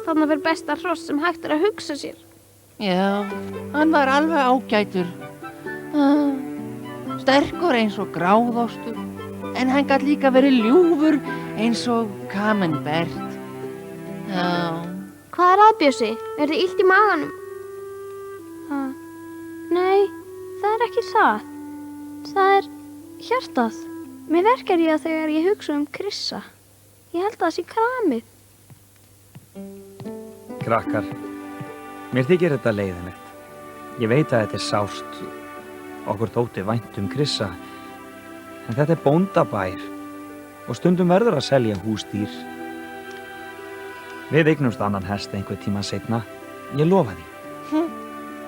þarna fyrir besta hross sem hægt að hugsa sér. Já, hann var alveg ágætur. Sterkur eins og gráðostur, en hann gat líka verið ljúfur eins og Camembert. Já. Hvað að, Bjössi? Þið illt í maganum? Nei, það ekki það. Það hjartað. Mér verkar ég þegar ég hugsa Krissa. Ég held að það sé kramið. Krakkar, mér þykir þetta leiðinlegt. Ég veit að þetta sárt. Okkur þótti vænt Krissa. En þetta bóndabær og stundum verður að selja húsdýr. Við eignumst annan hest einhver tíma seinna. Ég lofa því.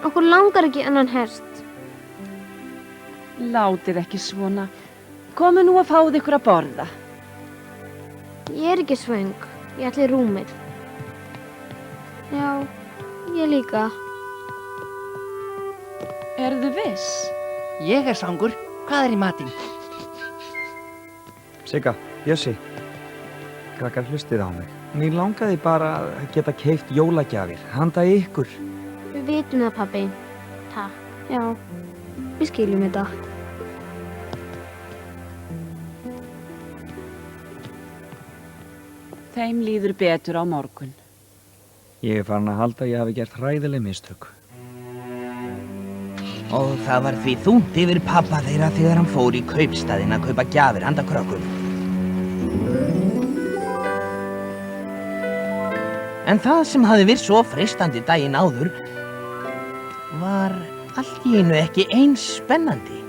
Okkur langar ekki annan hest. Látið ekki svona. Komu nú að fáðu ykkur að borða. Ég ekki svöng. Ég ætla í rúmið. Já, ég líka. Erðu viss? Ég svangur. Hvað í matinn? Sigga, Bjössi. Krakkar, hlustið á mig. Mér langaði bara að geta keypt jólagjafir handa ykkur. Við vitum það, pabbi. Takk. Já, við skiljum þetta. Þeim líður betur á morgun. Ég farin að halda að ég hafi gert hræðileg mistök. Og það var því þungt yfir pabba þeirra þegar hann fór í kaupstaðinn að kaupa gjafir handa krökkum. En það sem hafði verið svo freistandi daginn áður var allt í einu ekki eins spennandi.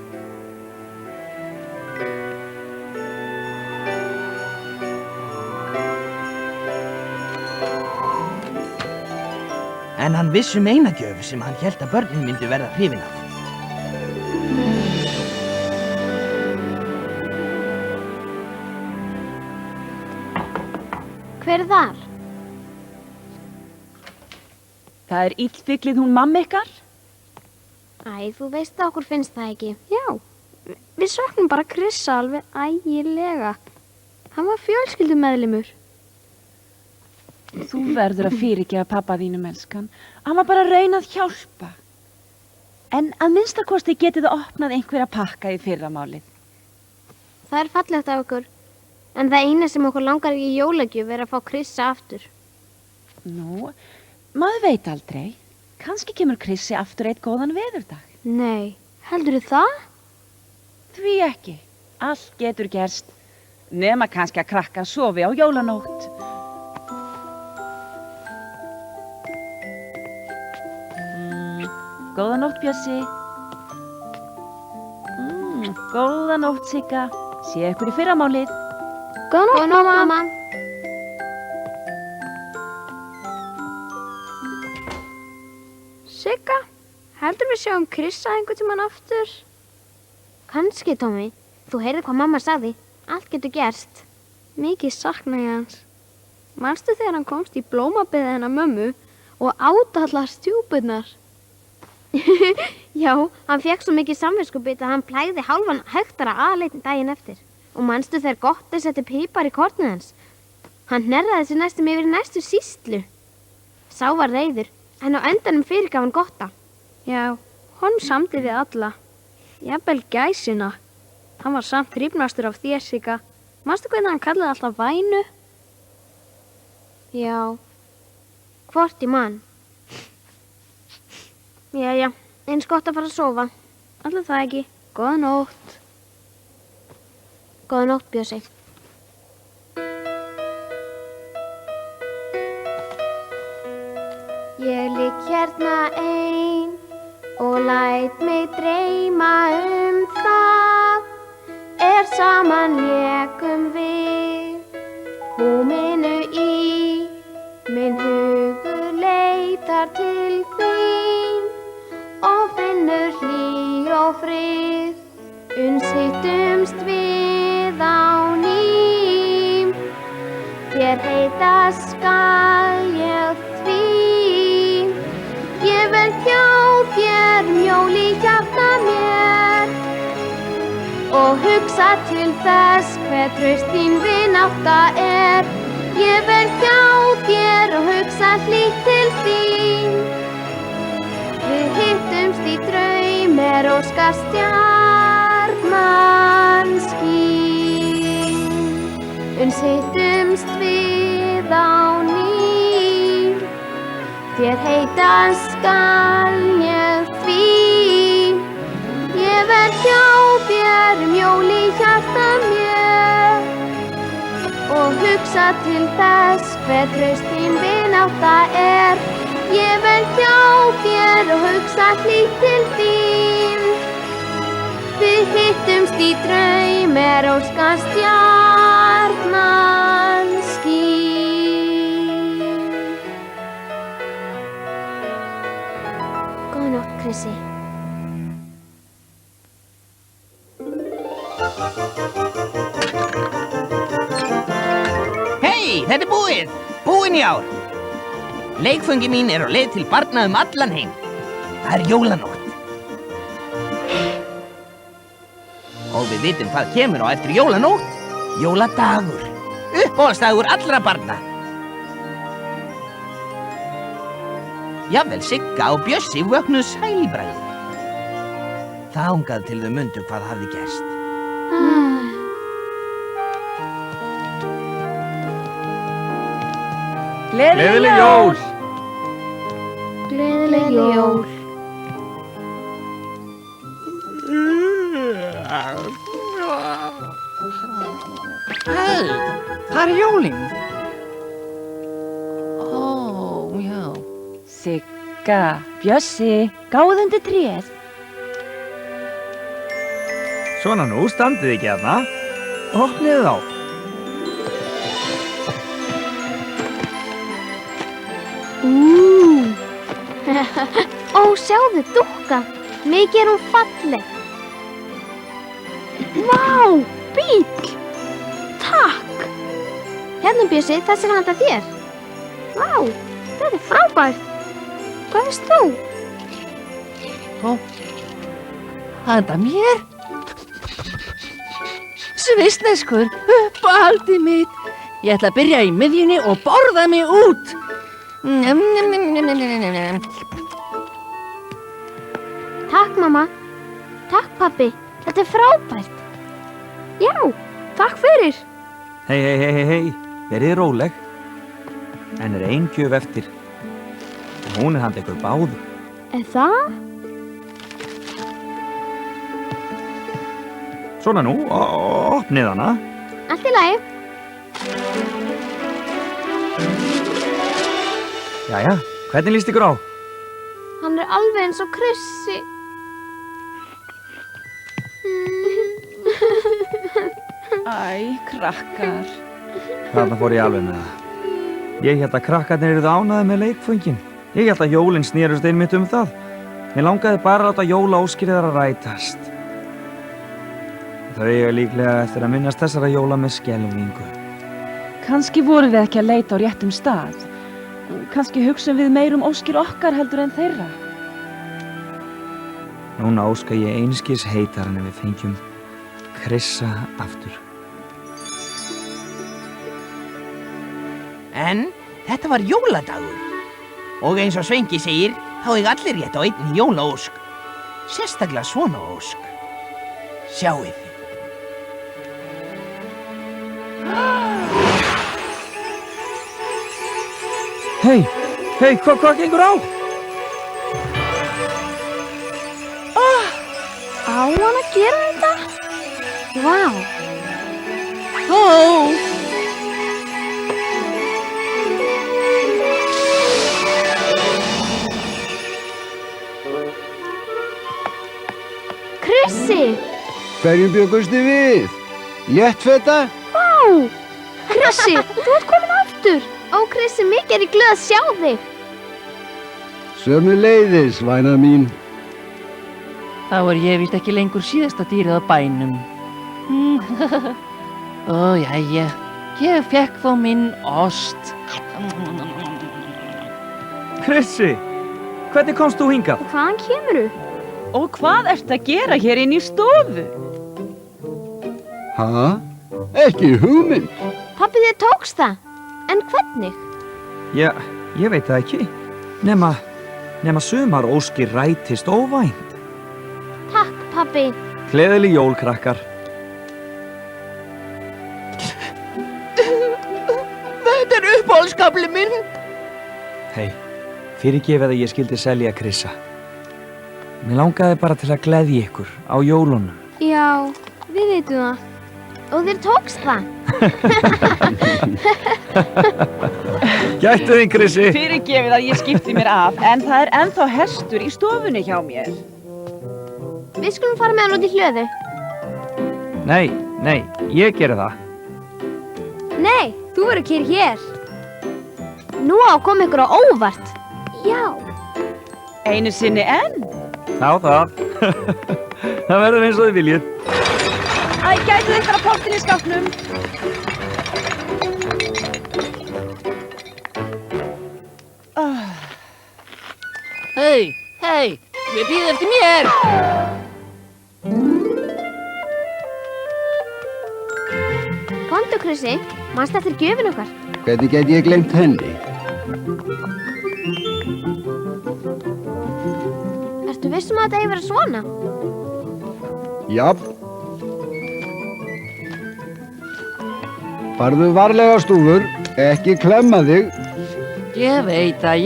En hann vissi eina gjöf sem hann hélt að börnin myndu verða hrifin af. Hver þar? Það illfyglið hún mamma ykkar? Æ, þú veist að okkur finnst það ekki. Já, við söknum bara Krissa alveg ægilega. Hann var fjölskyldumeðlimur. Þú verður að fyrirgefa pabba þínum, elskan. Hann var bara að reyna að hjálpa. En að minnstakosti getið þið opnað einhverja pakka í fyrramálið. Það fallegt af okkur. En það eina sem okkur langar í jólagjöf er að fá Krissa aftur. Nú, maður veit aldrei. Kannski kemur Krissi aftur eitt góðan veðurdag. Nei, heldurðu það? Því ekki. Allt getur gerst. Nema kannski að krakka sofi á jólanótt. Góða nótt, Bjössi. Góða nótt, Sigga. Sé ykkur í fyrramálið. Góða nótt, mamma. Sigga, heldur við sjáum Krissa einhvern tímann aftur? Kannski, Tommi. Þú heyrði hvað mamma sagði. Allt getur gerst. Mikið sakna ég hans. Manstu þegar hann komst í blómabeðið hennar mömmu og áta allar stjúpurnar? Já, hann fekk svo mikið samviskubit að hann plægði hálfan hektara aðleitin daginn eftir. Og manstu þegar Gotti setti pípar í kornið hans? Hann hnerraði sig næstum yfir næstu sýslu. Sá var reiður, en á endanum fyrirgaf hann Gotta. Já, hann samdi við alla. Jafnvel gæsina. Hann var samt hrifnastur af þér, Sigga. Manstu hvernig hann kallaði alltaf vænu? Já, hvort í mann. Jæja, eins gott að fara að sofa. Alltaf það ekki. Góða nótt. Góða nótt, Bjössi. Ég ligg hérna ein og læt mig dreyma það. Saman lékum við húminu í. Minn hugur leitar til þín og finnur hlý og frið. Uns hittumst við á ný. Þér heita skal ég því. Ég vel hjá þér mjól í hjarta mér og hugsa til þess hver traust þín vinátta er. Ég vel hjá þér og hugsa er óskar stjarnan skín. Uns hittumst við á ný, þér heita skal ég því. Ég verð hjá þér jól í hjarta mér og hugsa til þess hver traust þín vinátta er. Ég verð hjá þér og hugsa hlýtt til þín. Við hittumst í draum er óskar stjarnan skín. Góða nótt, Krissi. Hei, þetta er búið! Búin í ár! Leikföngi mín er á leið til barna allan heim. Það er jólanótt. Og við vitum hvað kemur á eftir jólanótt. Jóladagur. Uppáhaldsdagur allra barna. Jafnvel Sigga og Bjössi vöknuðu sæl í bragði. Þangað til þau mundu hvað hafði gerst. Gleðileg jól! Gleðileg jól. Hei, það er jólin. Ó, já. Sigga, Bjössi, gáðu undir tréð. Svona nú, standið ekki hérna. Opnið þá. Ó, sjáðu, dúkka. Mikið er hún falleg. Vá, bíll. Takk. Hérna, Bjössi, þessi er handa þér. Vá, þetta er frábært. Hvað veist þú? Ó, handa mér? Svissneskur, uppáhaldið mitt. Ég ætla að byrja í miðjunni og borða mig út. Takk, mamma. Takk, pappi. Þetta er frábært. Já, takk fyrir. Hei, verið róleg. En er ein gjöf eftir. Og hún er handa ykkur báðu. Er það? Svona nú, opnið hana. Allt í lagi. Jæja, hvernig líst ykkur á? Hann er alveg eins og Krissi. Æ, krakkar. Þarna fór ég alveg með það. Ég held að krakkarnir eruðu ánægðir með leikföngin. Ég held að jólin snerust einmitt um það. Mér langaði bara að láta jólaóskir þeirra rætast. Þau eiga líklega eftir að minnast þessara jóla með skelfingu. Kannski vorum við ekki að leita á réttum stað. Kannski hugsum við meir óskir okkar heldur en þeirra. Núna óska ég einskis heitar en við fengjum Krissa aftur. En þetta var jóladagur. Og eins og Svenki segir, þá eiga allir rétt á einni jólaósk. Sérstaklega svona ósk. Sjáið þið. Hei, hvað gengur á? Á hann að gera þetta? Vá. Ó! Krissi! Hverjum bjöggustu við? Léttfeta? Vá! Krissi, þú ert komin aftur. Ó, Krissi, mikið er ég glöð að sjá þig. Sömuleiðis, væna mín. Þá er ég víst ekki lengur síðasta dýrið á bænum. Ó, jæja, ég fekk þó minn ost. Krissi, hvernig komst þú hingað? Og hvaðan kemurðu? Og hvað ertu að gera hér inn í stofu? Ha? Ekki hugmynd. Pabbi, þér tókst það. En hvernig? Já, ég veit það ekki. Nema sumar óskir rætist óvænt. pabbi. Gleðileg jól, krakkar. Þetta er uppáhaldskafli minn. Hei, fyrirgefið að ég skildi selja Krissa. Mér langaði bara til að gleðja ykkur á jólunum. Já, við veitum það. Og þér tókst það. Gættu þín, Krissi. Fyrirgefið að ég skipti mér af, en það er ennþá hestur í stofunni hjá mér. Við skulum fara með hann út í hlöðu. Nei, ég geri það. Nei, þú verður kýr hér. Nú á að koma ykkur á óvart. Já. Einu sinni enn. Já, það. Það verður eins og þið viljið. Æ, gætið ykkur að pottin í skápnum. Hei, við bíðum eftir mér. Komdu, Krissi. Manstu eftir gjöfin okkar? Hvernig get ég gleymt henni? Ertu vissum að þetta eigi verið svona? Jafn. Farðu varlega, Stúfur. Ekki klemma þig. Ég veit það.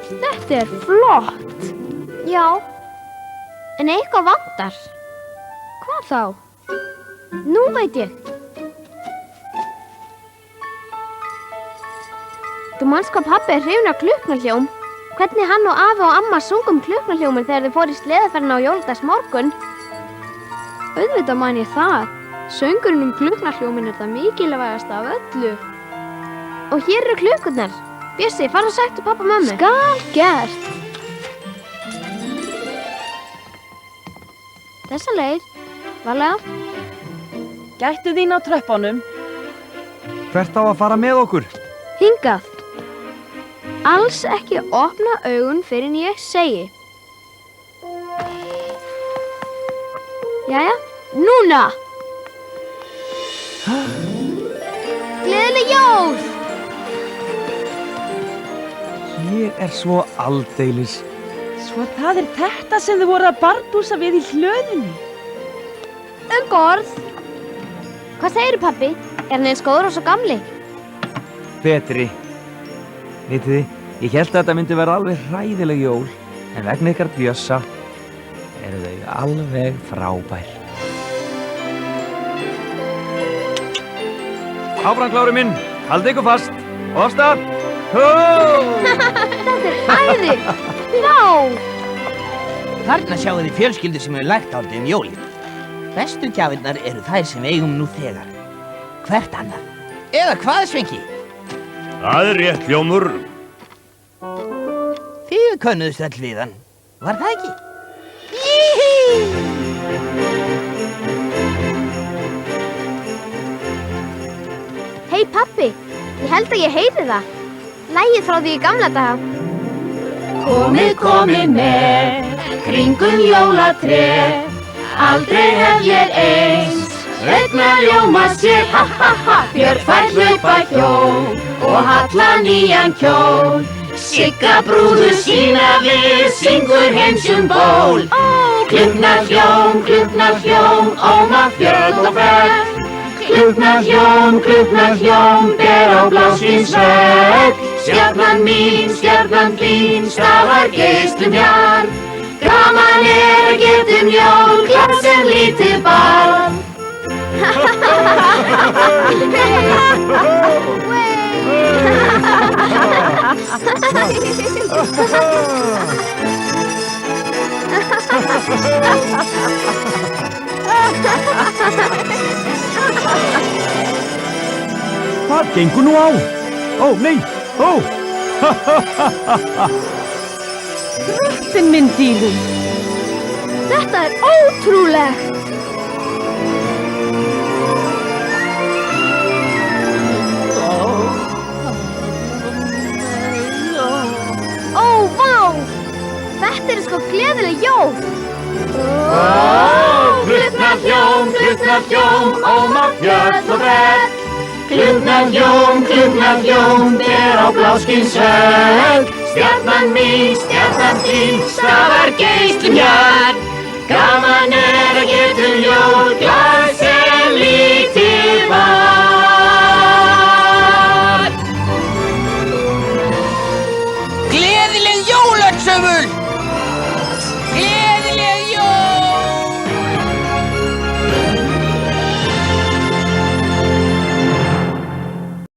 Þetta er flott. Já. En eitthvað vantar. Hvað þá? Nú veit ég. Þú manst hvað pabbi er hrifinn af klukknahljóm? Hvernig hann og afi og amma sungum klukknahljóminn þegar þau fóru í sleðaferðina á jóladag Auðvitað man ég það. Söngurinn klukknahljóminn er það mikilvægasta af öllu. Og hér eru klukkurnar. Bjössi, fara og sættu pappa og mömmu. Skal gert. Þessa leið. Varlega. Gættu þín á tröppunum. Hvert á að fara með okkur? Hingað. Alls ekki opna augun fyrir en ég segi. Jæja, núna! Gleðileg jól! Hér er svo aldeilis. Svo það er þetta sem þið voru að bardúsa við í hlöðunni. Orð. Hvað segirðu, pabbi? Er hann eins góður og svo gamli? Betri. Vitið þið, ég hélt að þetta myndi vera alveg hræðileg jól, en vegna ykkar Bjössa eru þau alveg frábær. Áfram, Klári minn, haldið ykkur fast. Og af stað. Þetta er æði! Já! Þarna sjáu þið fjölskyldu sem hefur lært dálítið jólin. Bestu gjafirnar eru þær sem við eigum nú þegar. Hvert annað. Eða hvað, Svenki? Það er rétt, Hljómur. Þið könnuðust öll við hann. Var það ekki? Jíhí! Hei, pabbi, ég held að ég heyri það. Lagið frá því í gamla daga. Komið með, kringum jólatré. Aldrei hef ég eins, augnaljóma sér, ha ha ha. Björn fær hlaupa hjól og Halla nýjan kjól. Sigga brúður sína við syngur heimsum ból. Klukknahljóm, óma fjöll og fell. Klukknahljóm, ber á blásvinsvegg. Stjarnan mín, stjarnan þín, stafar geislum hjarn. Gaman er að geta jól, glatt sem lítið barn. Hvað gengur nú á? Ó, nei, ó! Drottinn minn dýrum. Þetta er ótrúlegt! Ó, vá! Þetta eru sko gleðileg jól! Klukknahljóm, óma fjöll og fell. Klukknahljóm, ber á blásvinsvegg. Stjarnan mín, stjarnan þín, stafar geislum hjarn. Gaman jól, glað sem lítið barn. Gleðileg jól öll sömul!